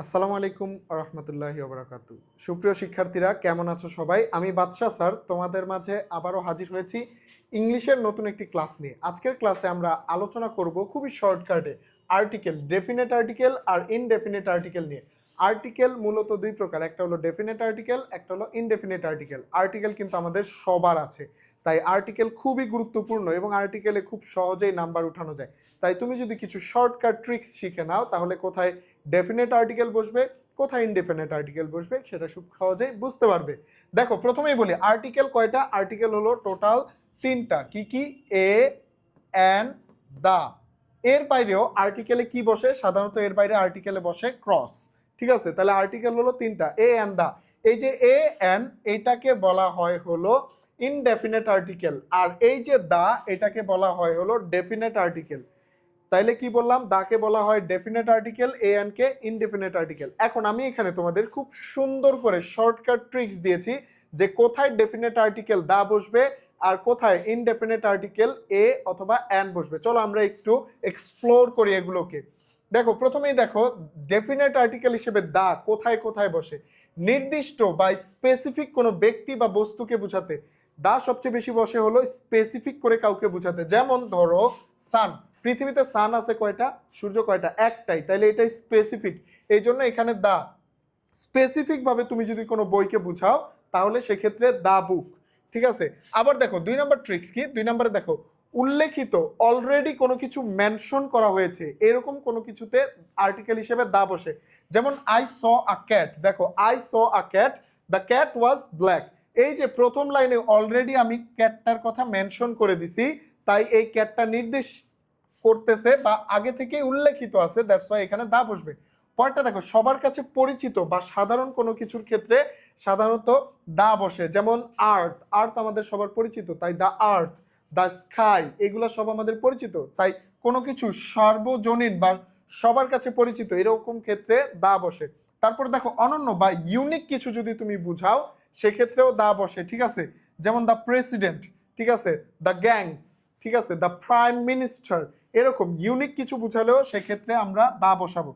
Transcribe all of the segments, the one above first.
আসসালামু আলাইকুম রহমতুল্লাহি ওবরাকাতু। সুপ্রিয় শিক্ষার্থীরা কেমন আছো সবাই? আমি বাদশাহ স্যার তোমাদের মাঝে আবারও হাজির হয়েছি ইংলিশের নতুন একটি ক্লাস নিয়ে। আজকের ক্লাসে আমরা আলোচনা করব খুবই শর্টকাটে আর্টিকেল, ডেফিনেট আর্টিকেল আর ইনডেফিনেট আর্টিকেল নিয়ে। আর্টিকেল মূলত দুই প্রকার, একটা হলো ডেফিনেট আর্টিকেল, একটা হলো ইনডেফিনেট আর্টিকেল। আর্টিকেল কিন্তু আমাদের সবার আছে, তাই আর্টিকেল খুবই গুরুত্বপূর্ণ এবং আর্টিকেলে খুব সহজেই নাম্বার উঠানো যায়। তাই তুমি যদি কিছু শর্টকাট ট্রিক্স শিখে নাও তাহলে কোথায় ডেফিনেট আর্টিকেল বসবে, কোথায় ইনডেফিনেট আর্টিকেল বসবে সেটা খুব সহজেই বুঝতে পারবে। দেখো প্রথমেই বলি আর্টিকেল কয়টা। আর্টিকেল হলো টোটাল তিনটা। কি কি? এ, অ্যান, দা। এর বাইরেও আর্টিকেলে কি বসে? সাধারণত এর বাইরে আর্টিকেলে বসে ক্রস। ঠিক আছে, তাহলে আর্টিকেল হলো তিনটা, এ অ্যান দা। এই যে এ অ্যান এটাকে বলা হয় হলো ইনডেফিনেট আর্টিকেল, আর এই যে দা এটাকে বলা হয় হলো ডেফিনেট আর্টিকেল। তাইলে কি বললাম? দাকে বলা হয় definite article, A N K indefinite article. এখন আমি এখানে তোমাদের খুব সুন্দর করে শর্টকাট ট্রিক্স দিয়েছি যে কোথায় ডেফিনেট আর্টিকেল দা বসবে আর কোথায় ইনডেফিনেট আর্টিকেল এ অথবা অ্যান বসবে। চলো আমরা একটু এক্সপ্লোর করি এগুলোকে। দেখো প্রথমেই দেখো ডেফিনেট আর্টিকেল হিসেবে দা কোথায় কোথায় বসে। নির্দিষ্ট বা স্পেসিফিক কোনো ব্যক্তি বা বস্তুকে বোঝাতে দা সবচেয়ে বেশি বসে হলো স্পেসিফিক করে কাউকে বোঝাতে। যেমন ধরো সান, পৃথিবীতে সান আছে কয়টা? সূর্য কয়টা? একটাই, তাইলে এটা স্পেসিফিক, এই জন্য এখানে দা। স্পেসিফিক ভাবে তুমি যদি কোনো বইকে বুঝাও তাহলে সেক্ষেত্রে দা বুক। ঠিক আছে। আবার দেখো দুই নাম্বার ট্রিক্স কি? দুই নাম্বারে দেখো উল্লেখিত, অলরেডি কোনো কিছু মেনশন করা হয়েছে এরকম কোনো কিছুতে আর্টিকেল হিসেবে দা বসে। যেমন আই স আ ক্যাট, দেখো I saw a cat, the cat was black. এই যে প্রথম লাইনে অলরেডি আমি ক্যাটটার কথা মেনশন করে দিছি, তাই এই ক্যাটটা নির্দেশ করতেছে বা আগে থেকেই উল্লেখিত আছে, দ্যাটস ওয়াই এখানে দা বসবে। পরেরটা দেখো সবার কাছে পরিচিত বা সাধারণ কোনো কিছুর ক্ষেত্রে সাধারণত দা বসে। যেমন আর্থ, আর্থ আমাদের সবার পরিচিত, তাই দা আর্থ। দা স্কাই, এগুলো সব আমাদের পরিচিত, তাই কোনো কিছু সার্বজনীন বা সবার কাছে পরিচিত এরকম ক্ষেত্রে দা বসে। তারপর দেখো অনন্য বা ইউনিক কিছু যদি তুমি বুঝাও সেক্ষেত্রেও দা বসে। ঠিক আছে, যেমন দ্য প্রেসিডেন্ট, ঠিক আছে, দ্য গ্যাংস, ঠিক আছে, দ্য প্রাইম মিনিস্টার, এরকম ইউনিক কিছু বুঝালেও সেক্ষেত্রে আমরা দা বসাবো।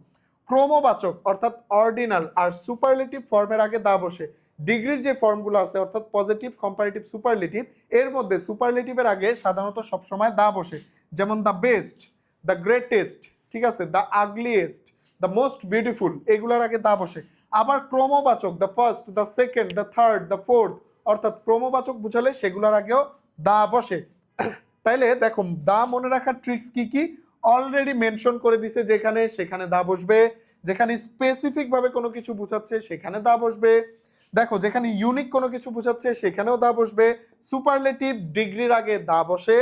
ক্রমবাচক অর্থাৎ অর্ডিনাল আর সুপারলেটিভ ফর্মের আগে দা বসে। ডিগ্রির যে ফর্মগুলো আছে অর্থাৎ পজিটিভ, কম্পারেটিভ, সুপারলেটিভ, এর মধ্যে সুপারলেটিভের আগে সাধারণত সবসময় দা বসে। যেমন দ্য বেস্ট, দ্য গ্রেটেস্ট, ঠিক আছে, the ugliest, the most beautiful, এগুলোর আগে দা বসে। আবার ক্রমবাচক the first, the second, the third, the fourth, অর্থাৎ ক্রমবাচক বুঝালে সেগুলোর আগেও দা বসে। তাইলে দেখো দা মনে রাখার ট্রিক্স কি কি? অলরেডি মেনশন করে দিছে যেখানে, সেখানে দা বসবে। যেখানে স্পেসিফিক ভাবে কোনো কিছু বোঝাচ্ছে সেখানে দা বসবে। দেখো যেখানে ইউনিক কোনো কিছু বোঝাচ্ছে সেখানেও দা বসবে। সুপারলেটিভ ডিগ্রির আগে দা বসে।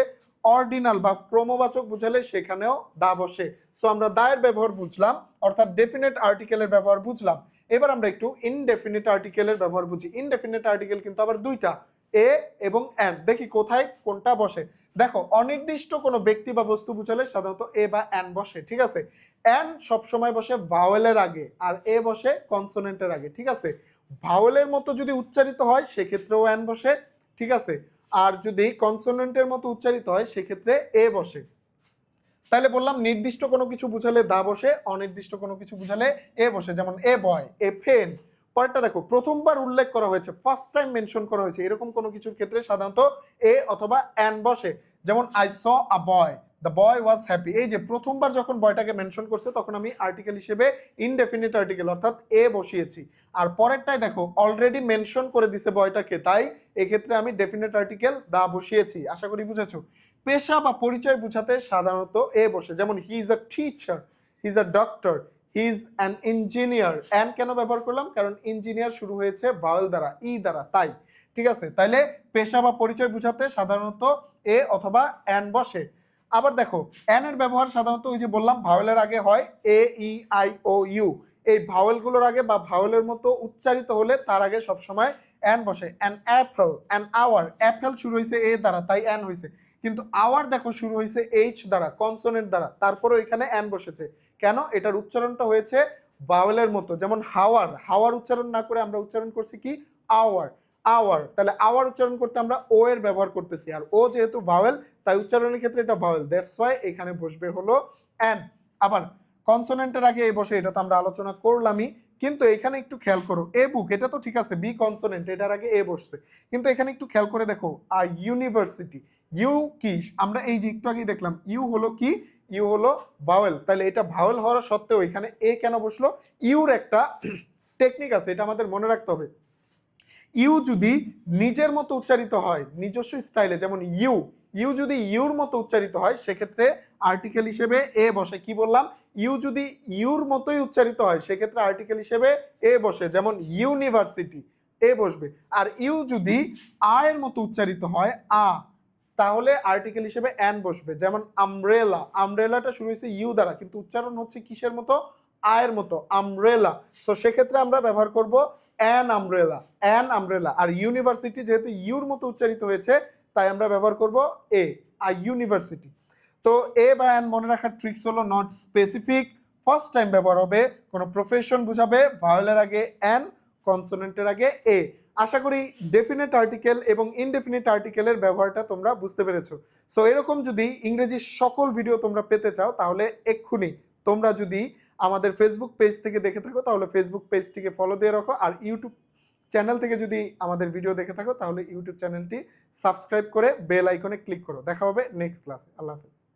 অর্ডিনাল বা ক্রমবাচক বুঝালে সেখানেও দা বসে। সো আমরা দায়ের ব্যবহার বুঝলাম, অর্থাৎ ডেফিনেট আর্টিকেলের ব্যবহার বুঝলাম। এবার আমরা একটু ইনডেফিনিট আর্টিকেলের ব্যবহার বুঝি। ইনডেফিনিট আর্টিকেল কিন্তু আবার দুইটা, এ এবং অ্যান। দেখি কোথায় কোনটা বসে। দেখো অনির্দিষ্ট কোনো ব্যক্তি বা বস্তু বুঝালে সাধারণত এ বা অ্যান বসে। ঠিক আছে, অ্যান সবসময় বসে ভাওয়েলের আগে আর এ বসে কনসোনেন্টের আগে। ঠিক আছে, ভাওয়েলের মতো যদি উচ্চারিত হয় সেক্ষেত্রেও অ্যান বসে। ঠিক আছে, আর যদি কনসোনেন্টের মতো উচ্চারিত হয় সেক্ষেত্রে এ বসে। তাহলে বললাম নির্দিষ্ট কোনো কিছু বুঝালে দা বসে, অনির্দিষ্ট কোনো কিছু বুঝালে এ বসে। যেমন এ বয়, এ ফেন। পরেরটা দেখো প্রথমবার উল্লেখ করা হয়েছে, ফার্স্ট টাইম মেনশন করা হয়েছে, এরকম কোনো কিছুর ক্ষেত্রে সাধারণত এ অথবা অ্যান বসে। যেমন I saw a boy, the boy was happy. এই যে প্রথমবার যখন বয়টাকে মেনশন করছে তখন আমি আর্টিকেল হিসেবে ইনডেফিনিট আর্টিকেল অর্থাৎ এ বসিয়েছি। আর পরেরটায় দেখো অলরেডি মেনশন করে দিছে বয়টাকে, তাই এক্ষেত্রে আমি ডেফিনিট আর্টিকেল দা বসিয়েছি। আশা করি বুঝেছো। পেশা বা পরিচয় বুঝাতে সাধারণত এ বসে। যেমন he is a teacher, he is a doctor, he is an engineer. An কেন ব্যবহার করলাম? কারণ ইঞ্জিনিয়ার শুরু হয়েছে ভাওয়েল দ্বারা, ই দ্বারা, তাই। ঠিক আছে, তাইলে পেশা বা পরিচয় বুঝাতে সাধারণত এ অথবা অ্যান বসে। আবার দেখো অ্যান এর ব্যবহার সাধারণত ওই যে বললাম ভাওয়েলের আগে হয়, এ ই আই ও ইউ। এই ভাওয়েলগুলোর আগে বা ভাওয়েলের মতো উচ্চারিত হলে তার আগে সবসময় অ্যান বসে। An apple, an hour, apple শুরু হয়েছে এ দ্বারা তাই অ্যান হয়েছে, কিন্তু আওয়ার দেখো শুরু হয়েছে এইচ দ্বারা, কনসোনেন্ট দ্বারা, তারপরে এখানে অ্যান বসেছে। কেন? এটার উচ্চারণটা হয়েছে ভাওয়েলের মতো। যেমন হাওয়ার, হাওয়ার উচ্চারণ না করে আমরা উচ্চারণ করছি কি? Hour, hour. তাহলে আওয়ার উচ্চারণ করতে আমরা ও এর ব্যবহার করতেছি, আর ও যেহেতু ভাওয়েল তাই উচ্চারণের ক্ষেত্রে এটা ভাওয়েল, দ্যাটস ওয়াই এখানে বসবে হলো অ্যান। আবার কনসোনেন্টের আগে এ বসে, এটা তো আমরা আলোচনা করলামই। কিন্তু এখানে একটু খেয়াল করো, এ বুক এটা তো ঠিক আছে, বি কনসোনেন্ট, এটার আগে এ বসছে, কিন্তু এখানে একটু খেয়াল করে দেখো ইউনিভার্সিটি, ইউ কি, আমরা এই যে একটু আগেই দেখলাম ইউ হলো কি, ইউ হলো ভাওয়েল, তাহলে এটা ভাওয়েল হওয়ার সত্ত্বেও এখানে এ কেন বসলো? ইউর একটা টেকনিক আছে, এটা আমাদের মনে রাখতে হবে। ইউ যদি নিজের মতো উচ্চারিত হয়, নিজস্ব স্টাইলে, যেমন ইউ, ইউ যদি ইউর মতো উচ্চারিত হয় সেক্ষেত্রে আর্টিকেল হিসেবে এ বসে। কি বললাম? ইউ যদি ইউর মতোই উচ্চারিত হয় সেক্ষেত্রে আর্টিকেল হিসেবে এ বসে, যেমন ইউনিভার্সিটি, এ বসবে। আর ইউ যদি আ এর মতো উচ্চারিত হয়, আ, তাহলে আর্টিকেল হিসেবে অ্যান বসবে, যেমন আমব্রেলা, আমব্রেলাটা শুরু হয়েছে ইউ দ্বারা কিন্তু উচ্চারণ হচ্ছে কিসের মতো? আয়ের মতো, আমব্রেলা। সো সেক্ষেত্রে আমরা ব্যবহার করব অ্যান আমব্রেলা, অ্যান আমব্রেলা। আর ইউনিভার্সিটি যেহেতু ইউর মতো উচ্চারিত হয়েছে তাই আমরা ব্যবহার করব এ, আর ইউনিভার্সিটি। তো এ বা অ্যান মনে রাখার ট্রিক্স হলো নট স্পেসিফিক, ফার্স্ট টাইম ব্যবহার হবে, কোনো প্রফেশন বুঝাবে, ভাওয়েলের আগে অ্যান, কনসোনেন্টের আগে এ। আশা করি ডেফিনেট আর্টিকেল এবং ইনডেফিনিট আর্টিকেলের ব্যবহারটা তোমরা বুঝতে পেরেছো। সো এরকম যদি ইংরেজির সকল ভিডিও তোমরা পেতে চাও তাহলে এক্ষুনি তোমরা যদি আমাদের ফেসবুক পেজ থেকে দেখে থাকো তাহলে ফেসবুক পেজটিকে ফলো দিয়ে রাখো, আর ইউটিউব চ্যানেল থেকে যদি আমাদের ভিডিও দেখে থাকো তাহলে ইউটিউব চ্যানেলটি সাবস্ক্রাইব করে বেল আইকনে ক্লিক করো। দেখা হবে নেক্সট ক্লাসে। আল্লাহ হাফেজ।